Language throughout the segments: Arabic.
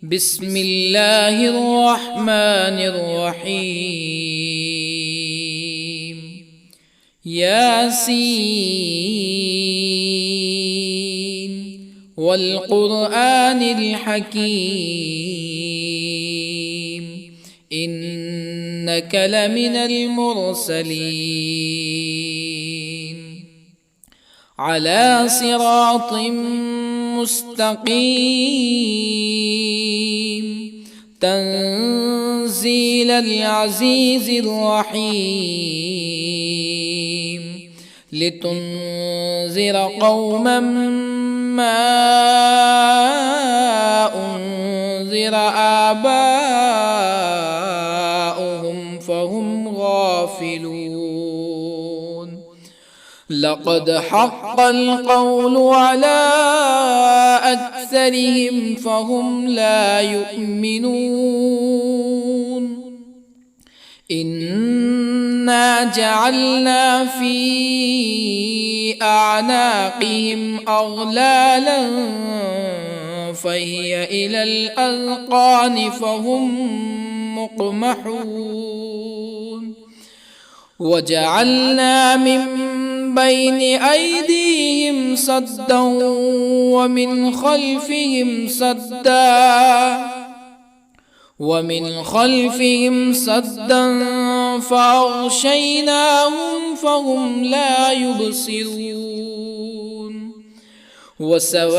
بسم الله الرحمن الرحيم. ياسين والقرآن الحكيم إنك لمن المرسلين على صراط مستقيم تنزيل العزيز الرحيم لتنذر قوما ما أنذر آباؤهم فهم غافلون. لقد حق القول على أكثرهم فهم لا يؤمنون. إنا جعلنا في أعناقهم أغلالا فهي إلى الأذقان فهم مقمحون. وجعلنا من بين أيديهم سدا ومن خلفهم سدا فأغشيناهم فهم لا يبصرون. وسواء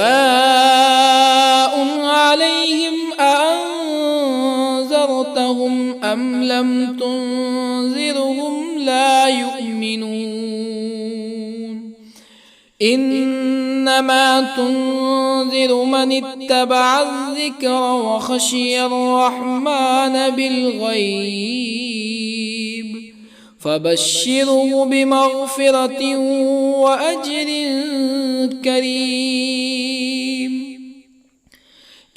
عليهم أأنذرتهم أم لم تنذرهم لا يؤمنون. إنما تنذر من اتبع الذكر وخشي الرحمن بالغيب فبشره بمغفرة وأجر كريم.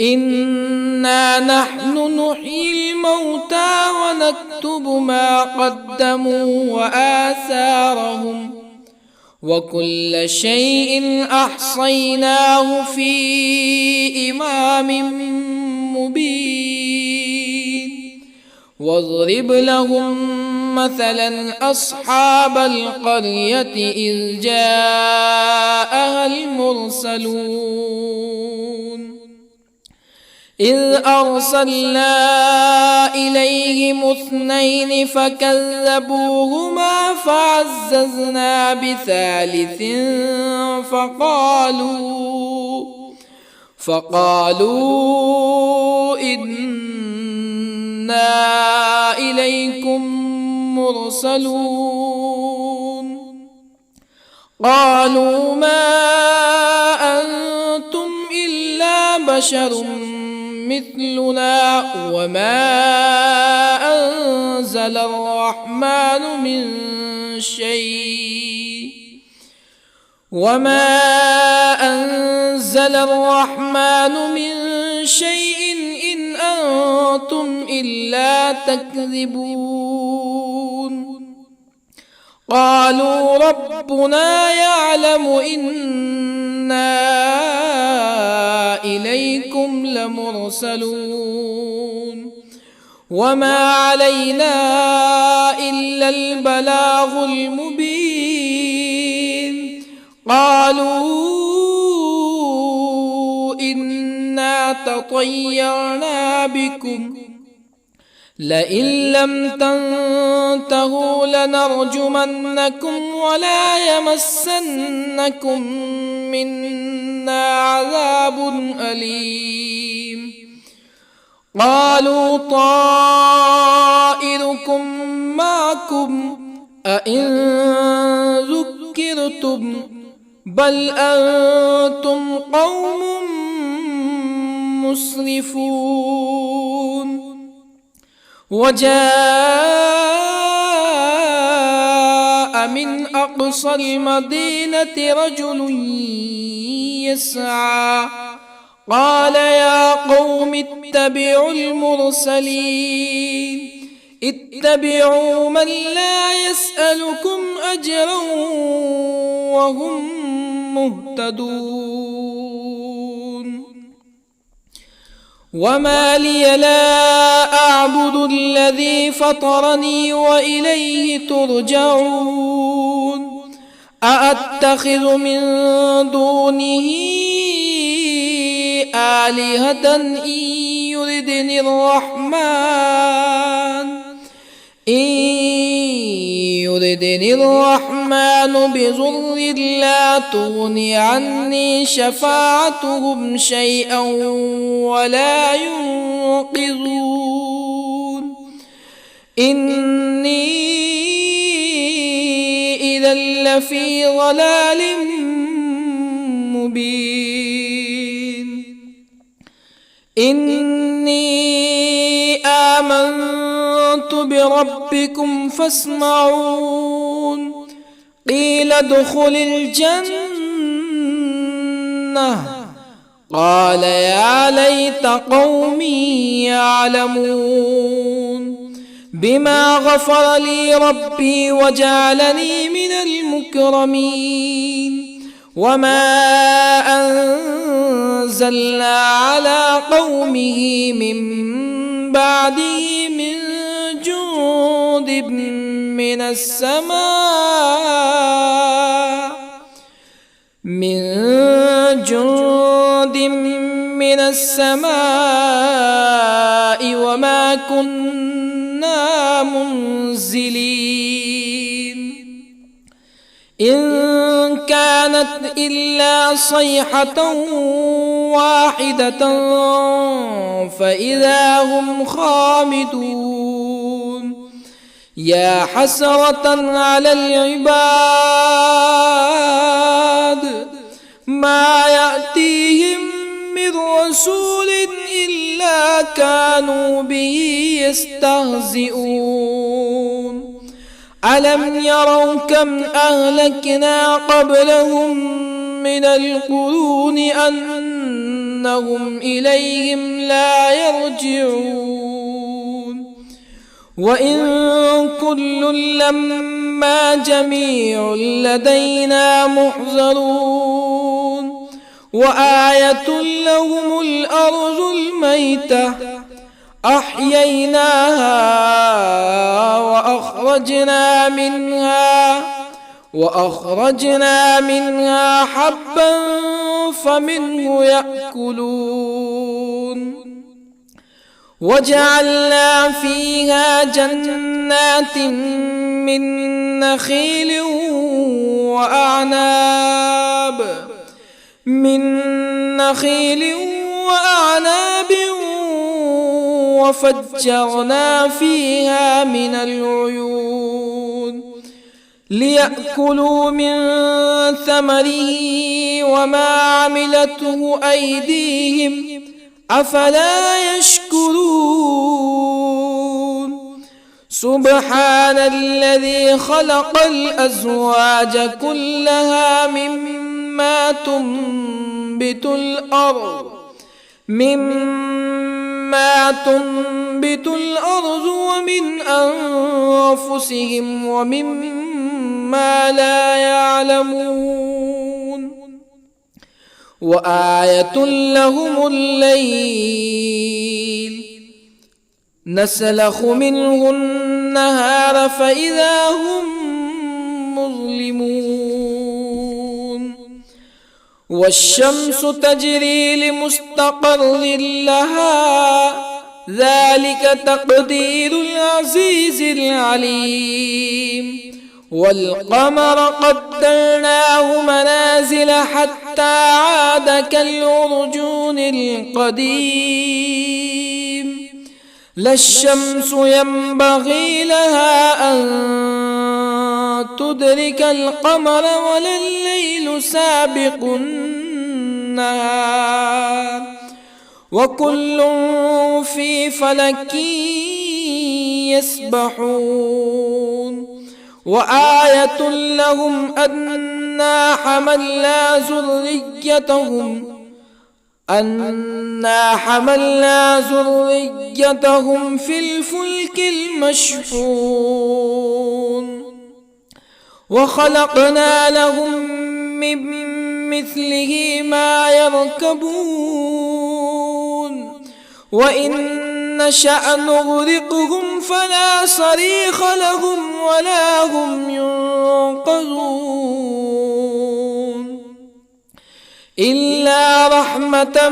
إنا نحن نحيي الموتى ونكتب ما قدموا وآثارهم وكل شيء أحصيناه في إمام مبين. واضرب لهم مثلا أصحاب القرية إذ جاءها المرسلون إذ أرسلنا إليهم اثنين فكذبوهما فعززنا بثالث فقالوا إنا إليكم مرسلون. قالوا ما أنتم إلا بشر مثلنا وما أنزل الرحمن من شيء إن أنتم إلا تكذبون. قالوا ربنا يعلم إنا إليكم لمرسلون وما علينا إلا البلاغ المبين. قالوا إنا تطيرنا بكم لئن لم تنتهوا لنرجمنكم ولا يمسنكم منا عذاب أليم. قالوا طائركم معكم أئن ذكرتم بل أنتم قوم مسرفون. وجاء من أقصى المدينة رجل يسعى قال يا قوم اتبعوا المرسلين اتبعوا من لا يسألكم أجرا وهم مهتدون. وما لي لا أعبد الذي فطرني وإليه ترجعون أأتخذ من دونه آلهة يردني الرحمن بضر لا تغن عني شفاعتهم شيئا ولا ينقذون إني إذا لفي ضلال مبين إني آمنت بربكم فاسمعون قيل ادخل الجنة قال يا ليت قومي يعلمون بما غفر لي ربي وجعلني من المكرمين وما أنزلنا على قومه من بعده من جند من السماء وما كنا منزلين إن كانت إلا صيحة واحدة فإذا هم خامدون يا حسرة على العباد ما يأتيهم من رسول إلا كانوا به يستهزئون ألم يروا كم أهلكنا قبلهم من القرون أنهم إليهم لا يرجعون وإن كل لما جميع لدينا محضرون وآية لهم الأرض الميتة أحييناها وأخرجنا منها حبا فمنه يأكلون وجعلنا فيها جنات من نخيل وأعناب وفجرنا فيها من العيون ليأكلوا من ثمره وما عملته أيديهم أفلا يشكرون سبحان الذي خلق الأزواج كلها مما تنبت الأرض ومن أنفسهم ومما لا يعلمون وآية لهم الليل نسلخ منه النهار فإذا هم مظلمون والشمس تجري لمستقر لها ذلك تقدير العزيز العليم والقمر قدرناه منازل حتى عاد كالعرجون القديم لا الشمس ينبغي لها أن تدرك القمر ولا الليل سابق النهار وكل في فلك يسبحون وآية لهم أنا حملنا ذريتهم في الفلك المشحون وخلقنا لهم من مثله ما يركبون وإن نشأ نغرقهم فلا صريخ لهم ولا هم ينقذون إلا رحمة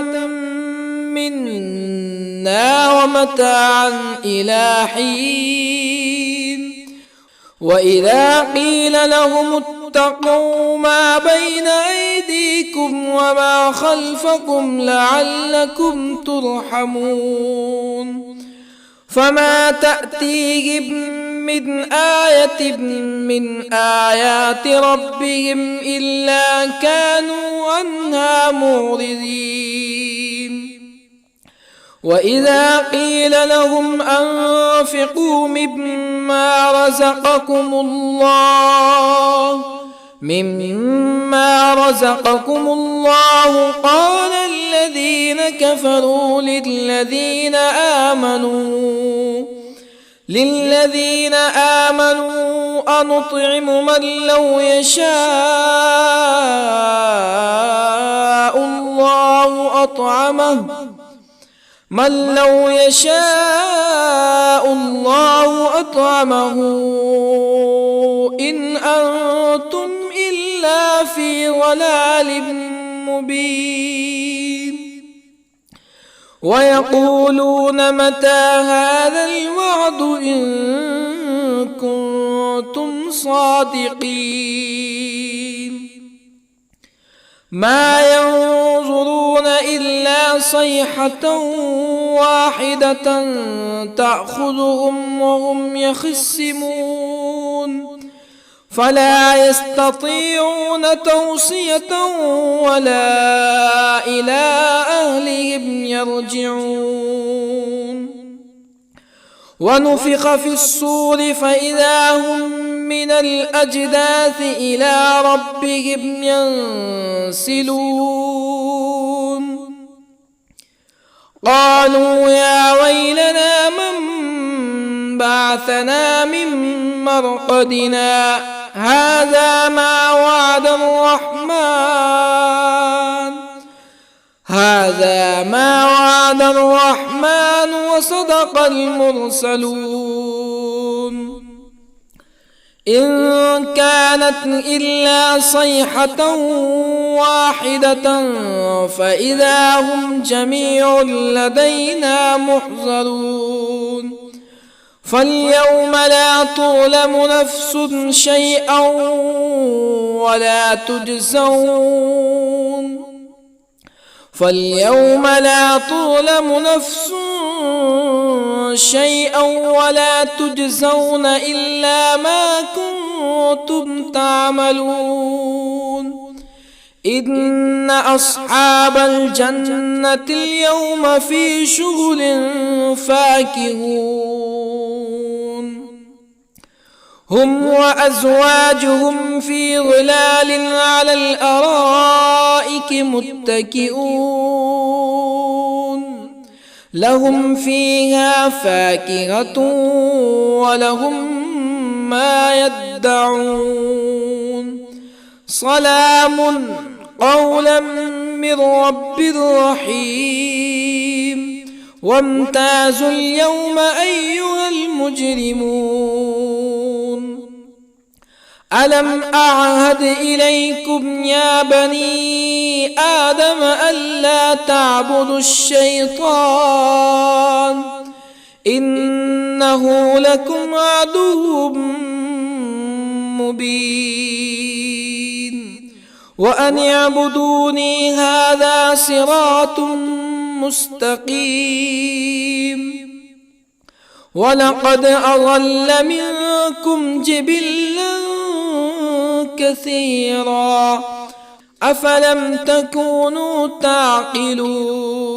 منا ومتاعا إلى حين وإذا قيل لهم اتقوا ما بين أيديكم وما خلفكم لعلكم ترحمون فما تأتيهم من آية من آيات ربهم إلا كانوا عنها معرضين وإذا قيل لهم أنفقوا مما رزقكم الله قال الذين كفروا للذين آمنوا أنطعم من لو يشاء الله أطعمه إن أنتم إلا في ضلال مبين ويقولون متى هذا الوعد إن كنتم صادقين ما ينظرون إلا صيحة واحدة تأخذهم وهم يخصمون فلا يستطيعون توصية ولا إلى أهلهم يرجعون ونفخ في الصور فإذا هم من الأجداث إلى ربهم ينسلون قالوا يا ويلنا من بعثنا من مرقدنا هذا ما وعد الرحمن وصدق المرسلون إن كانت إلا صيحة واحدة فإذا هم جميع لدينا محضرون فاليوم لا تظلم نفس شيئا ولا تجزون إلا ما كنتم تعملون إن أصحاب الجنة اليوم في شغل فاكهون هم وأزواجهم في ظلال على الأرائك متكئون لهم فيها فاكهة ولهم ما يدعون سلام قولا من رب رحيم وامتازوا اليوم أيها المجرمون ألم أعهد إليكم يا بني آدم ألا تعبدوا الشيطان إنه لكم عدو مبين وأن اعبدوني هذا صراط مستقيم ولقد أضل منكم جبلا كثيرا أفلم تكونوا تعقلون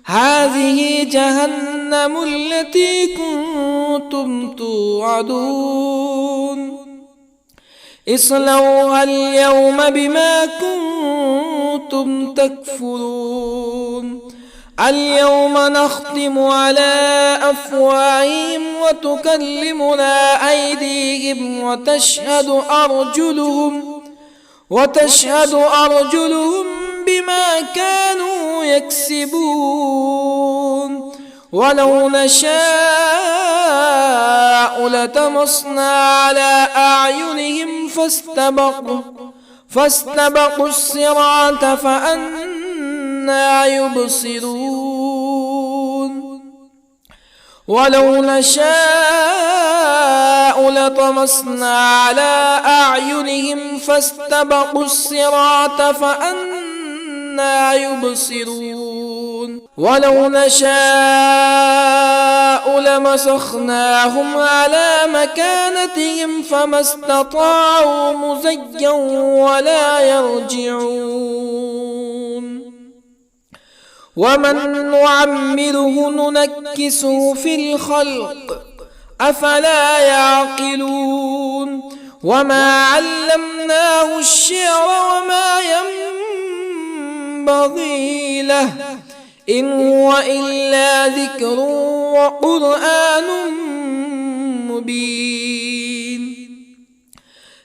هذه جهنم التي كنتم توعدون اصلوها اليوم بما كنتم تكفرون اليوم نختم على أفواههم وتكلمنا أيديهم وتشهد أرجلهم بما كانوا يكسبون ولو نشاء لطمسنا على أعينهم فاستبقوا الصراط فأنى يبصرون ولو نشاء لطمسنا على أعينهم فاستبقوا الصراط فأنى يبصرون ولو نشاء لمسخناهم على مكانتهم فما استطاعوا مزيا ولا يرجعون ومن نعمره ننكسه في الخلق أفلا يعقلون وما علمناه الشعر وما ينبغي له إن هو إلا ذكر وقرآن مبين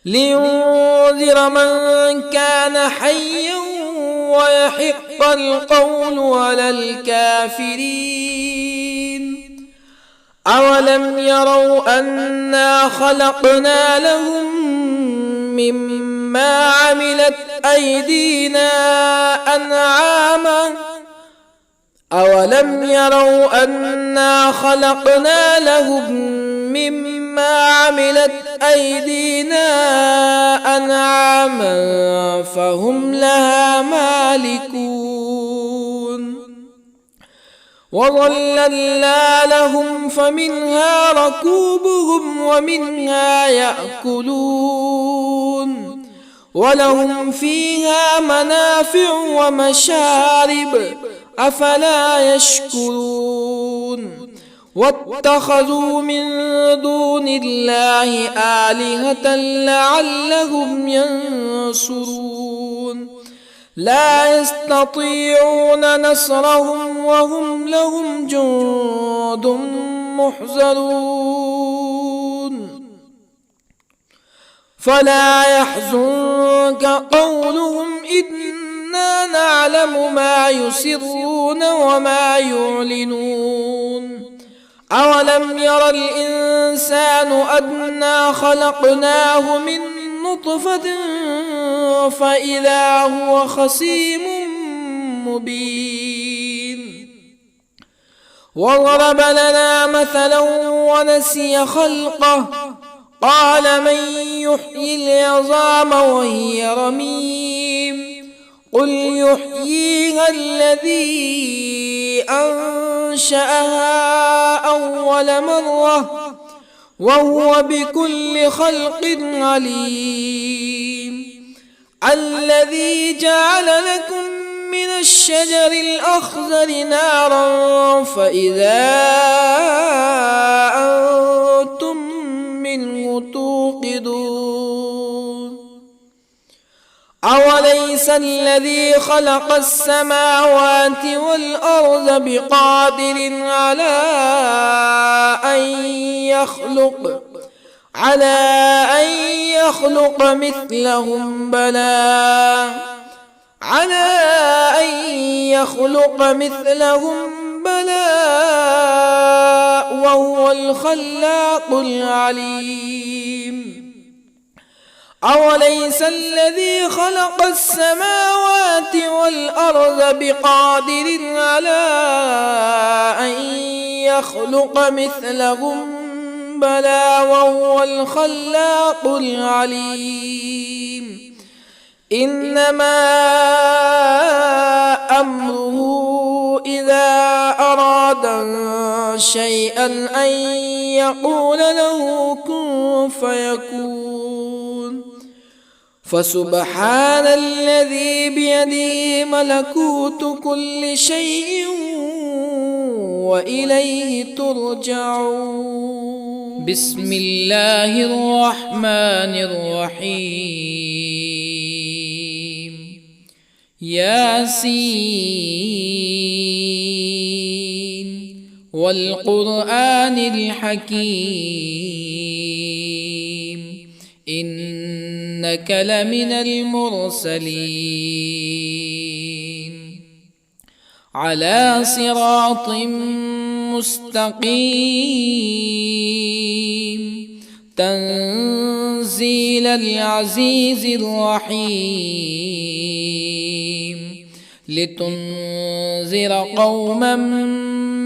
لينذر من كان حيا ويحق القول على الكافرين أولم يروا أنا خلقنا لهم مما عملت أيدينا أنعاما أولم يروا أنا خلقنا لهم مما عملت أيدينا أنعاما فهم لها مالكون وظللنا لهم فمنها ركوبهم ومنها يأكلون ولهم فيها منافع ومشارب أفلا يشكرون واتخذوا من دون الله آلهة لعلهم ينصرون لا يستطيعون نصرهم وهم لهم جند محضرون فلا يحزنك قولهم إنا نعلم ما يسرون وما يعلنون أولم ير الإنسان أنا خلقناه من نطفة فإذا هو خصيم مبين وضرب لنا مثلا ونسي خلقه قال من يحيي العظام وهي رميم قل يحييها الذي أنشأها أول مرة وهو بكل خلق عليم الذي جعل لكم من الشجر الأخضر نارا فإذا أنتم منه توقدون أوليس الذي خلق السماوات والأرض بقادر على أن يخلق مثلهم بلى وهو الخلاق العليم أوليس الذي خلق السماوات والأرض بقادر على أن يخلق مثلهم بلى وهو الخلاق العليم إنما أمره إذا أراد شيئا أن يقول له كن فيكون فسبحان الذي بيده ملكوت كل شيء وإليه ترجعون بسم الله الرحمن الرحيم ياسين والقرآن الحكيم إنك لمن المرسلين على صراط مستقيم تنزيل العزيز الرحيم لتنذر قوما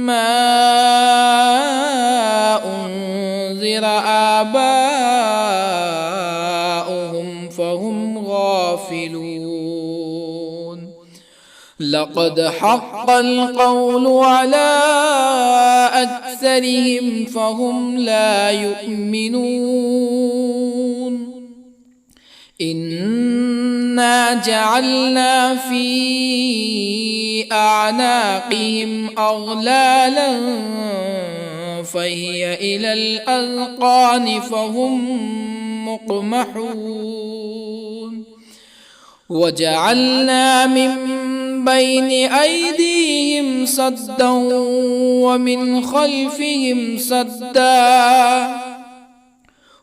ما أنذر آباؤهم فهم غافلون لقد حق القول على أكثرهم فهم لا يؤمنون إنا جعلنا في أعناقهم أغلالا فهي إلى الأذقان فهم مقمحون وجعلنا من بين أيديهم سدا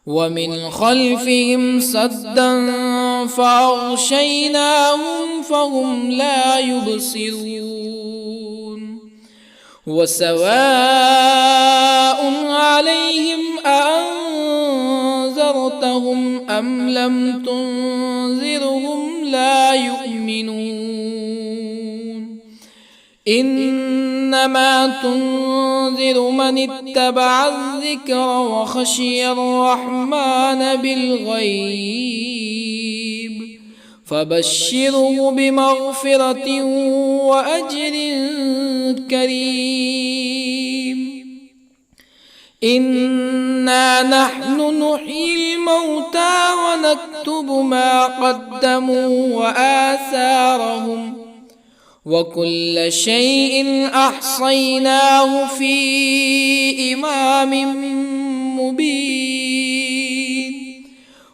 ومن خلفهم سدا فأغشيناهم فهم لا يبصرون وسواء عليهم أأنذرتهم أم لم تنذرهم لا يؤمنون إنما تنذر من اتبع الذكر وخشي الرحمن بالغيب فبشره بمغفرة وأجر كريم إنا نحن نحيي الموتى ونكتب ما قدموا وآثارهم وكل شيء أحصيناه في إمام مبين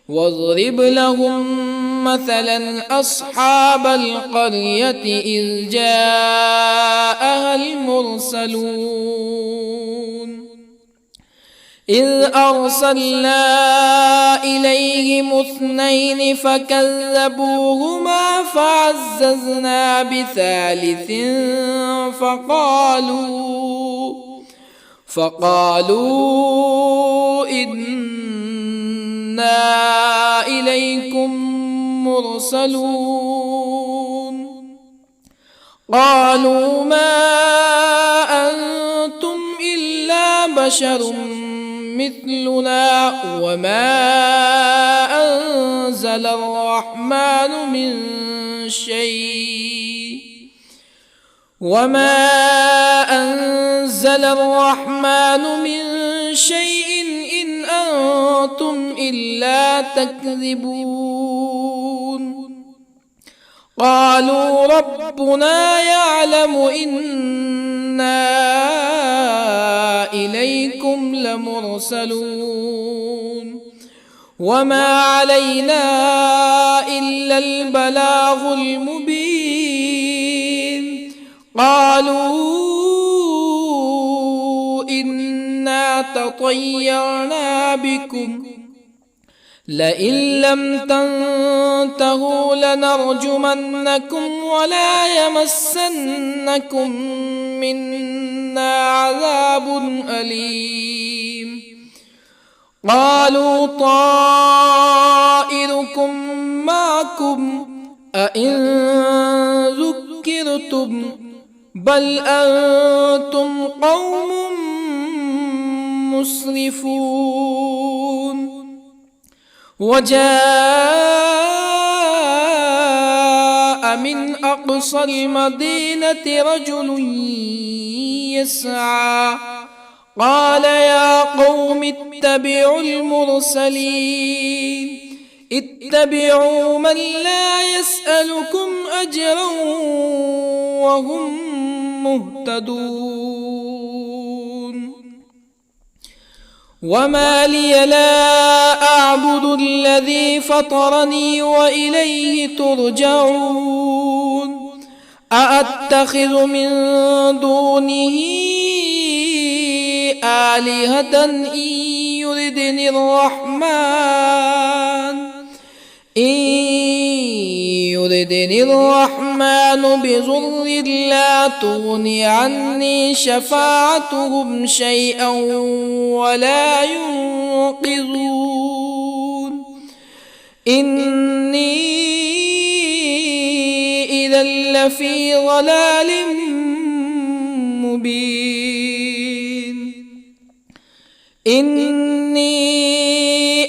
واضرب لهم مثلا أصحاب القرية إذ جاءها المرسلون إذ أرسلنا إليهم 2 فكذبوهما فعززنا بثالث فقالوا إنا إليكم مرسلون قالوا ما أنتم إلا بشر مثلنا وما أنزل الرحمن من شيء إن أنتم إلا تكذبون قالوا ربنا يعلم إنا إليكم لمرسلون وما علينا إلا البلاغ المبين قالوا إنا تطيرنا بكم لئن لم تنتهوا لنرجمنكم ولا يمسنكم منا عذاب أليم قالوا طائركم معكم أئن ذكرتم بل أنتم قوم مسرفون وجاء من أقصى المدينة رجل يسعى قال يا قوم اتبعوا المرسلين اتبعوا من لا يسألكم أجرا وهم مهتدون وما لي لا أعبد الذي فطرني وإليه ترجعون أأتخذ من دونه آلهة إن يردني الرحمن إن يردني الرحمن بضر لا تغني عني شفاعتهم شيئا ولا ينقذون إني إذا لفي ضلال مبين إني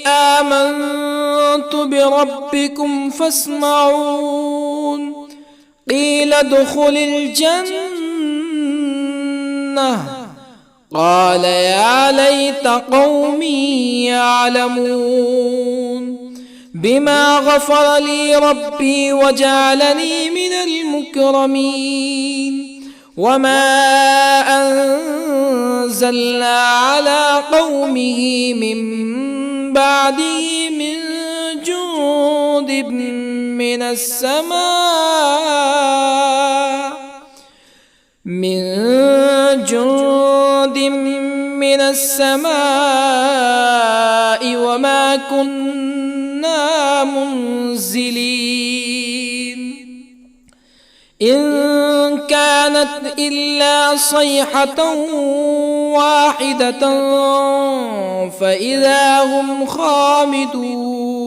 آمنت بربكم فاسمعون قيل ادخل الجنة قال يا ليت قومي يعلمون بما غفر لي ربي وجعلني من المكرمين وما أنزلنا على قومه من بعده من جند من السماء وما كنا منزلين إن كانت إلا صيحة واحدة فإذا هم خامدون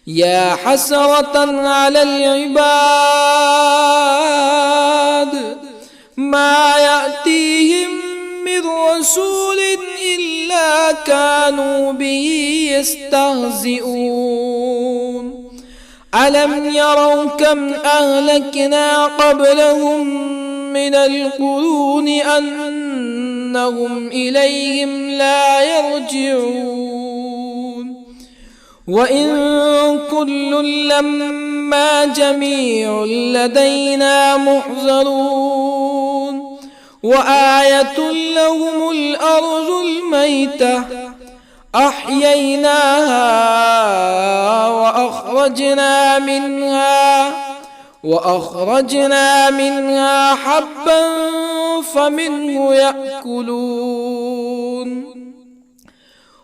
يا حسرة على العباد ما يأتيهم من رسول إلا كانوا به يستهزئون ألم يروا كم أهلكنا قبلهم من القرون أنهم إليهم لا يرجعون وإن كل لما جميع لدينا محضرون وآية لهم الأرض الميتة أحييناها وأخرجنا منها حبا فمنه يأكلون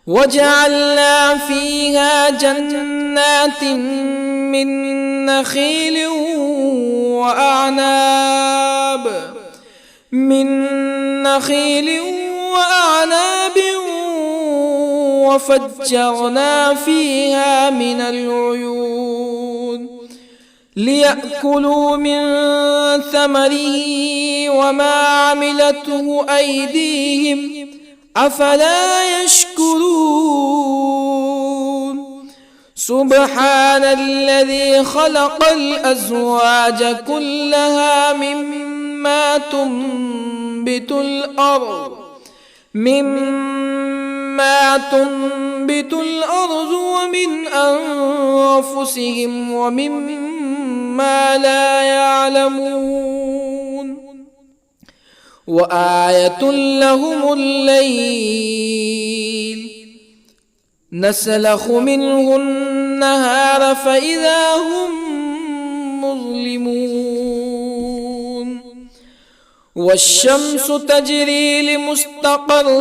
وجعلنا فيها جنات من نخيل وأعناب وفجرنا فيها من العيون ليأكلوا من ثمره وما عملته أيديهم أفلا يشكرون سبحان الذي خلق الأزواج كلها مما تنبت الأرض ومن أنفسهم ومما لا يعلمون وآية لهم الليل نسلخ منه النهار فإذا هم مظلمون والشمس تجري لمستقر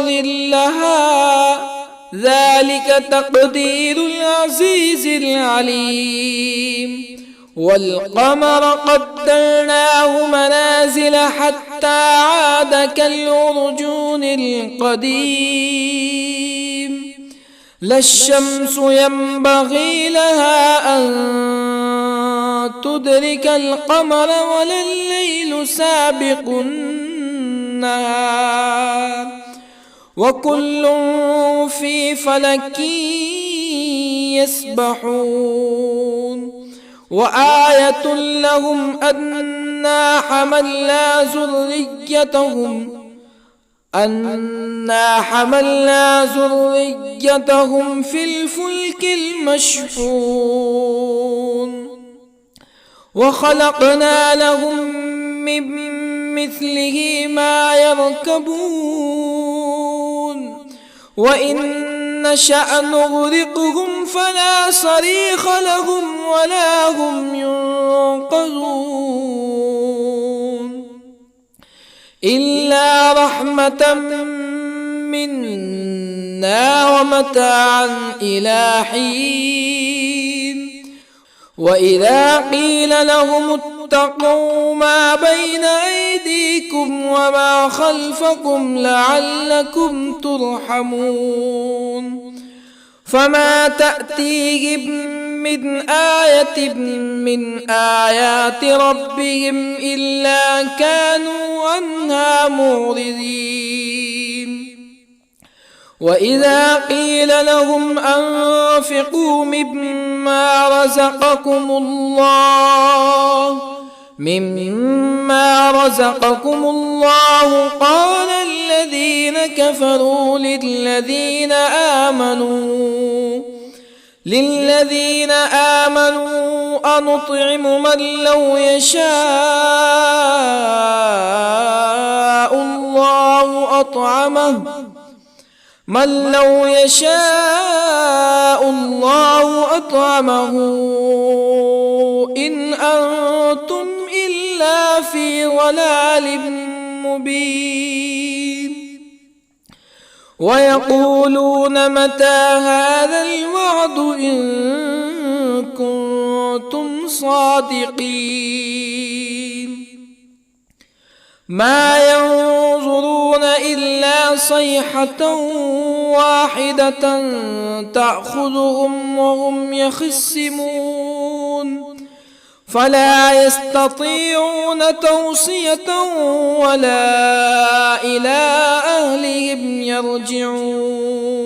لها ذلك تقدير العزيز العليم والقمر قدرناه منازل حتى عاد كالعرجون القديم لا الشمس ينبغي لها أن تدرك القمر ولا الليل سابق النهار وكل في فلك يسبحون وآية لهم أنا حملنا ذريتهم في الفلك المشحون وخلقنا لهم من مثله ما يركبون وإن نشأ نغرقهم فلا صريخ لهم ولا هم ينقذون إلا رحمة منا ومتاعا إلى حين وإذا قيل لهم اتقوا ما بين أيديكم وما خلفكم لعلكم ترحمون فما تأتيهم من آية من آيات ربهم إلا كانوا عنها معرضين وإذا قيل لهم أنفقوا مما رزقكم الله قال الذين كفروا للذين آمنوا أنطعم من لو يشاء الله أطعمه إن أنتم إلا في ضلال مبين ويقولون متى هذا الوعد إن كنتم صادقين ما ينظرون إلا صيحة واحدة تأخذهم وهم يخصمون فلا يستطيعون توصية ولا إلى أهلهم يرجعون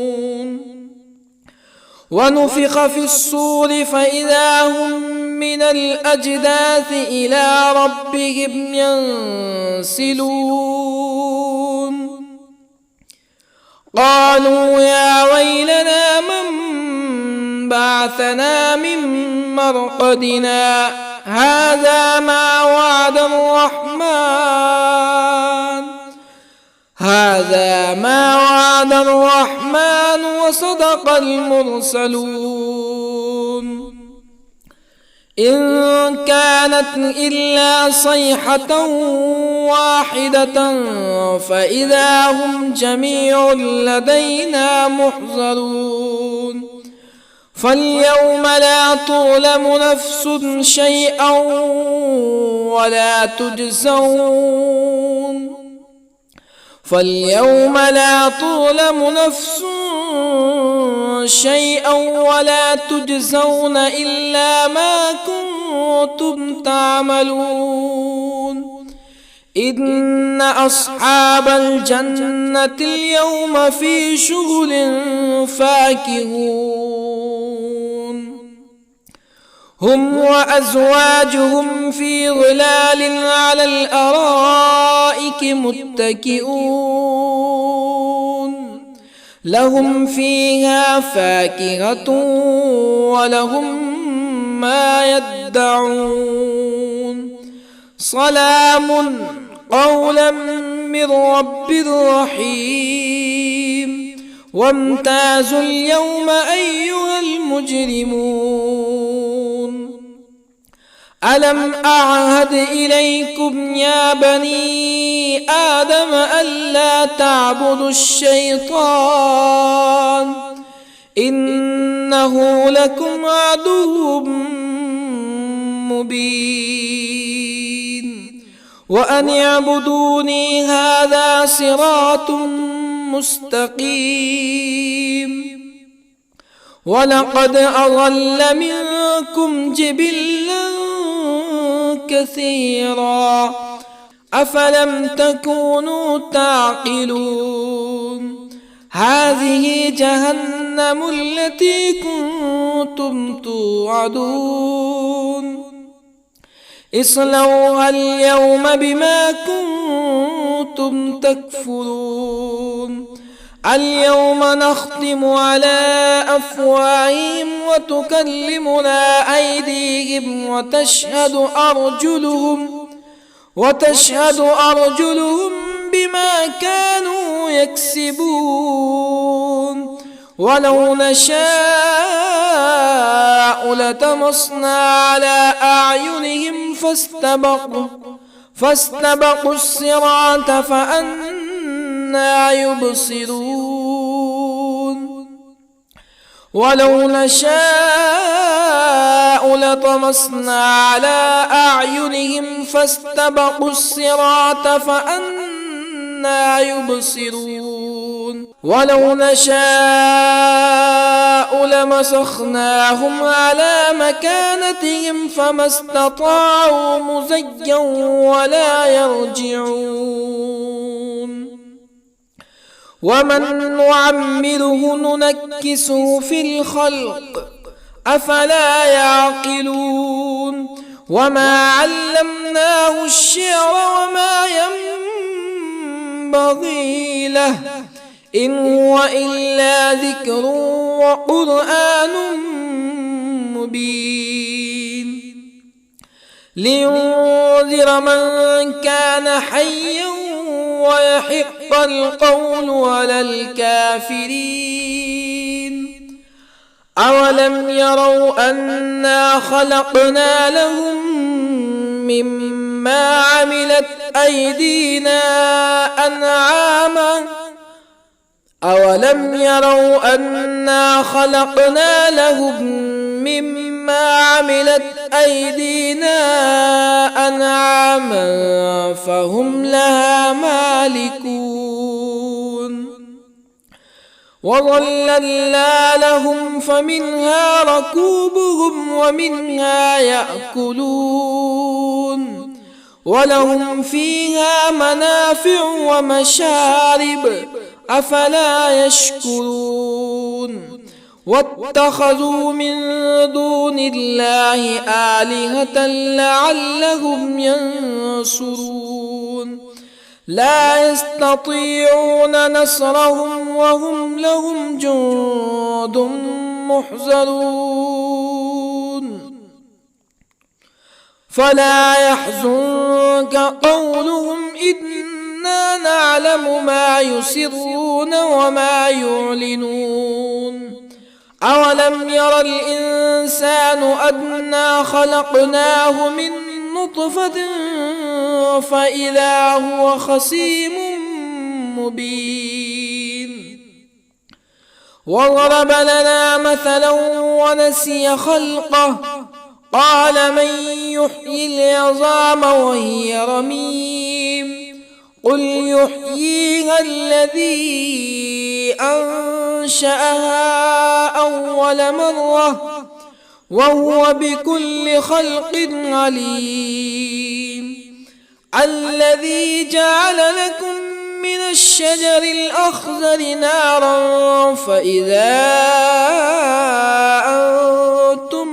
ونفخ في الصور فإذا هم من الأجداث إلى ربهم ينسلون قالوا يا ويلنا من بعثنا من مرقدنا هذا ما وعد الرحمن وصدق المرسلون إن كانت إلا صيحة واحدة فإذا هم جميع لدينا محضرون فاليوم لا تظلم نفس شيئا ولا تجزون إلا ما كنتم تعملون إن أصحاب الجنة اليوم في شغل فاكهون هم وأزواجهم في ظلال على الأرائك متكئون لهم فيها فاكهة ولهم ما يدعون سلام قولا من رب رحيم وامتازوا اليوم أيها المجرمون ألم أعهد إليكم يا بني آدم ألا تعبدوا الشيطان إنه لكم عدو مبين وأن اعبدوني هذا صراط مستقيم ولقد أضل منكم جبلا كثيرا أفلم تكونوا تعقلون هذه جهنم التي كنتم توعدون اصلوها اليوم بما كنتم تكفرون اليوم نختم على أفواههم وتكلمنا أيديهم وتشهد أرجلهم بما كانوا يكسبون ولو نشاء لطمسنا على أعينهم فاستبقوا الصراط فأنى يبصرون ولو نشاء لطمسنا على أعينهم فاستبقوا الصراط فأنى يبصرون ولو نشاء لمسخناهم على مكانتهم فما استطاعوا مزيا ولا يرجعون ومن نعمره ننكسه في الخلق أفلا يعقلون وما علمناه الشعر وما ينبغي له إن هو إلا ذكر وقرآن مبين لينذر من كان حيا ويحق القول على الكافرين أولم يروا أنا خلقنا لهم مما عملت أيدينا أنعاما أولم يروا أنا خلقنا لهم مما عملت أيدينا أنعاما فهم لها مالكون وظللنا لهم فمنها ركوبهم ومنها يأكلون ولهم فيها منافع ومشارب أفلا يشكرون واتخذوا من دون الله آلهة لعلهم ينصرون لا يستطيعون نصرهم وهم لهم جند محضرون فلا يحزنك قولهم إنا نعلم ما يسرون وما يعلنون أولم ير الإنسان أنا خلقناه من نطفة فإذا هو خصيم مبين وضرب لنا مثلا ونسي خلقه قال من يحيي العظام وهي رميم قل يحييها الذي أنشأها أول مرة وهو بكل خلق عليم الذي جعل لكم من الشجر الأخضر نارا فإذا أنتم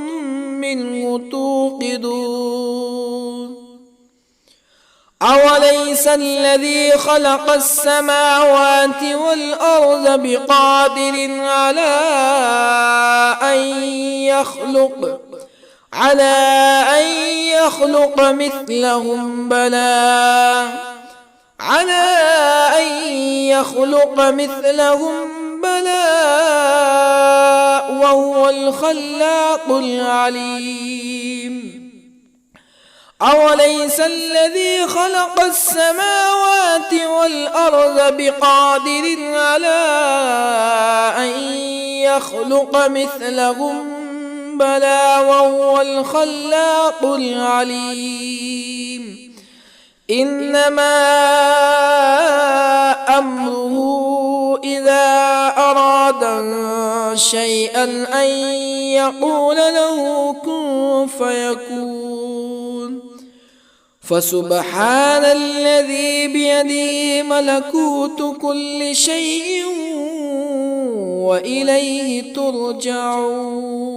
منه توقدون أوليس الذي خلق السماوات والأرض بقادر على أن يخلق مثلهم بلى وهو الخلاق العليم أوليس الذي خلق السماوات والأرض بقادر على أن يخلق مثلهم بلى وهو الخلاق العليم إنما أمره إذا أراد شيئا أن يقول له كن فيكون فسبحان الذي بيده ملكوت كل شيء وإليه ترجعون